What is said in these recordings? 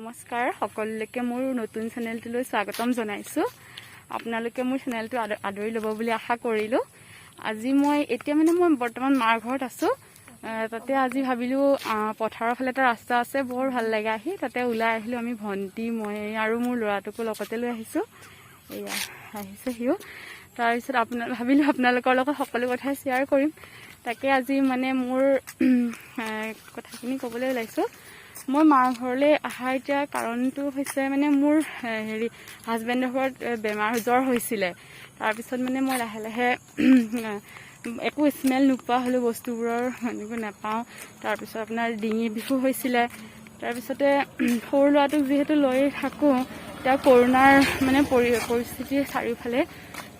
নমস্কাৰ সকলোকে মোৰ নতুন চেনেলটোলৈ স্বাগতম জনাইছো। আপোনালোকে মোৰ চেনেলটো আদৰি ল'ব বুলি আশা কৰিলো। আজি মই বৰ্তমান মাৰ ঘৰত আছো। তাতে আজি ভাবিলো পথাৰৰ ফালে এটা ৰাস্তা আছে, বৰ ভাল লাগে আহি। তাতে ওলাই আহিলো আমি, ভণ্টি মই আৰু মোৰ ল'ৰাটোকো লগতে লৈ আহিছো। এয়া আহিছে হিও। তাৰপিছত ভাবিলো আপোনালোকৰ লগত সকলো কথা শ্বেয়াৰ কৰিম। তাকে আজি মোৰ কথাখিনি ক'বলৈ ওলাইছো। মই মাৰ ঘৰলৈ অহা এতিয়া কাৰণটো হৈছে মোৰ হাজবেণ্ডৰ ঘৰত বেমাৰ জ্বৰ হৈছিলে। তাৰপিছত মই লাহে লাহে একো স্মেল নোপোৱা হ'লো, বস্তুবোৰৰ একো নাপাওঁ। তাৰপিছত আপোনাৰ ডিঙি বিষো হৈছিলে। তাৰপিছতে সৰু ল'ৰাটোক যিহেতু লৈ থাকোঁ, এতিয়া কৰোণাৰ পৰিস্থিতিৰ চাৰিওফালে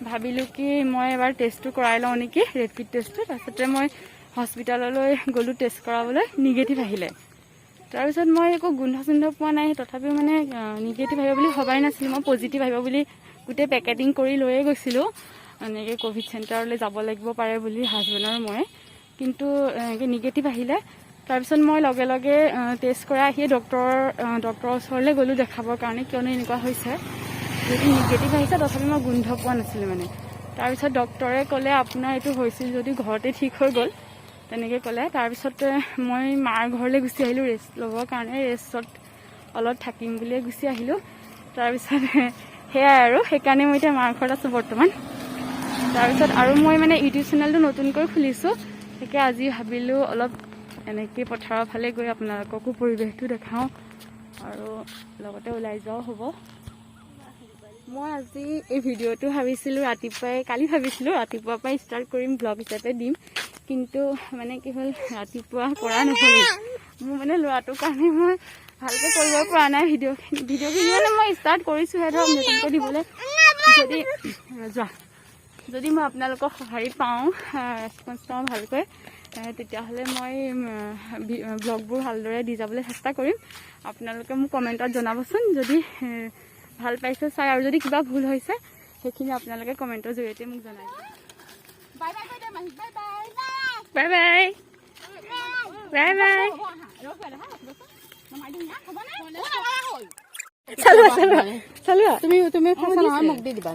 ভাবিলোঁ কি মই এবাৰ টেষ্টটো কৰাই লওঁ নেকি, ৰেপিড টেষ্টটো। তাৰপিছতে মই হস্পিটেললৈ গ'লোঁ টেষ্ট কৰাবলৈ, নিগেটিভ আহিলে। তাৰপিছত মই একো গোন্ধ চোন্ধ পোৱা নাই, তথাপিও নিগেটিভ আহিব বুলি ভবাই নাছিলোঁ। মই পজিটিভ আহিব বুলি গোটেই পেকেটিং কৰি লৈয়ে গৈছিলোঁ, এনেকৈ ক'ভিড চেণ্টাৰলৈ যাব লাগিব পাৰে বুলি হাজবেণ্ডৰ মই। কিন্তু নিগেটিভ আহিলে। তাৰপিছত মই লগে লগে টেষ্ট কৰাই আহি ডক্টৰৰ ওচৰলৈ গ'লোঁ দেখাবৰ কাৰণে, কিয়নো এনেকুৱা হৈছে। যদি নিগেটিভ আহিছে তথাপি মই গোন্ধ পোৱা নাছিলোঁ তাৰপিছত ডক্টৰে ক'লে আপোনাৰ এইটো হৈছিল যদি ঘৰতে ঠিক হৈ গ'ল, তেনেকৈ ক'লে। তাৰপিছতে মই মাৰ ঘৰলৈ গুচি আহিলোঁ ৰেষ্ট ল'বৰ কাৰণে। ৰেষ্টত অলপ থাকিম বুলিয়ে গুচি আহিলোঁ। তাৰপিছত সেয়াই আৰু, সেইকাৰণে মই এতিয়া মাৰ ঘৰত আছোঁ বৰ্তমান। তাৰপিছত আৰু মই ইউটিউব চেনেলটো নতুনকৈ খুলিছোঁ। তাকে আজি ভাবিলোঁ অলপ এনেকৈ পথাৰৰ ফালে গৈ আপোনালোককো পৰিৱেশটো দেখাওঁ আৰু লগতে ওলাই যোৱাও হ'ব। মই আজি এই ভিডিঅ'টো ভাবিছিলোঁ কালি ভাবিছিলোঁ ৰাতিপুৱাৰ পৰাই ষ্টাৰ্ট কৰিম, ব্লগ হিচাপে দিম। কিন্তু কি হ'ল, ৰাতিপুৱা কৰা নহ'ল। মোৰ ল'ৰাটোৰ কাৰণে মই ভালকৈ কৰিব পৰা নাই। ভিডিঅ'খিনি মই ষ্টাৰ্ট কৰিছোঁহে ধৰক নতুনকৈ দিবলৈ। যদি মই আপোনালোকৰ সঁহাৰি পাওঁ, ৰেচপঞ্চ পাওঁ ভালকৈ, তেতিয়াহ'লে মই ব্লগবোৰ ভালদৰে দি যাবলৈ চেষ্টা কৰিম। আপোনালোকে মোক কমেণ্টত জনাবচোন যদি ভাল পাইছে চাই, আৰু যদি কিবা ভুল হৈছে সেইখিনি আপোনালোকে কমেণ্টৰ জৰিয়তে মোক জনাই দিব। Bye bye bye bye bye bye. চলোৱা তুমি মোক দি দিবা।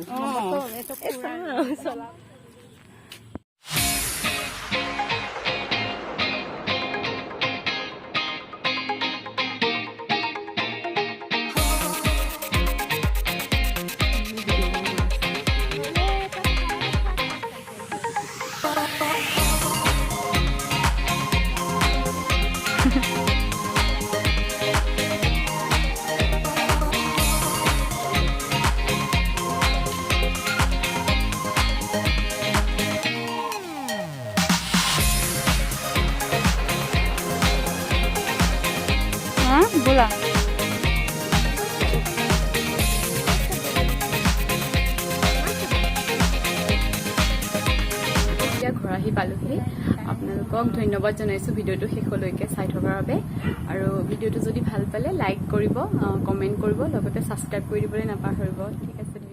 बोला এতিয়া ঘৰ আহি পালোহি। আপোনালোকক ধন্যবাদ জনাইছোঁ ভিডিঅ'টো শেষলৈকে চাই থকাৰ বাবে। আৰু ভিডিঅ'টো যদি ভাল পালে লাইক কৰিব, কমেণ্ট কৰিব, লগতে ছাবস্ক্ৰাইব কৰি দিবলৈ নাপাহৰিব। ঠিক আছে।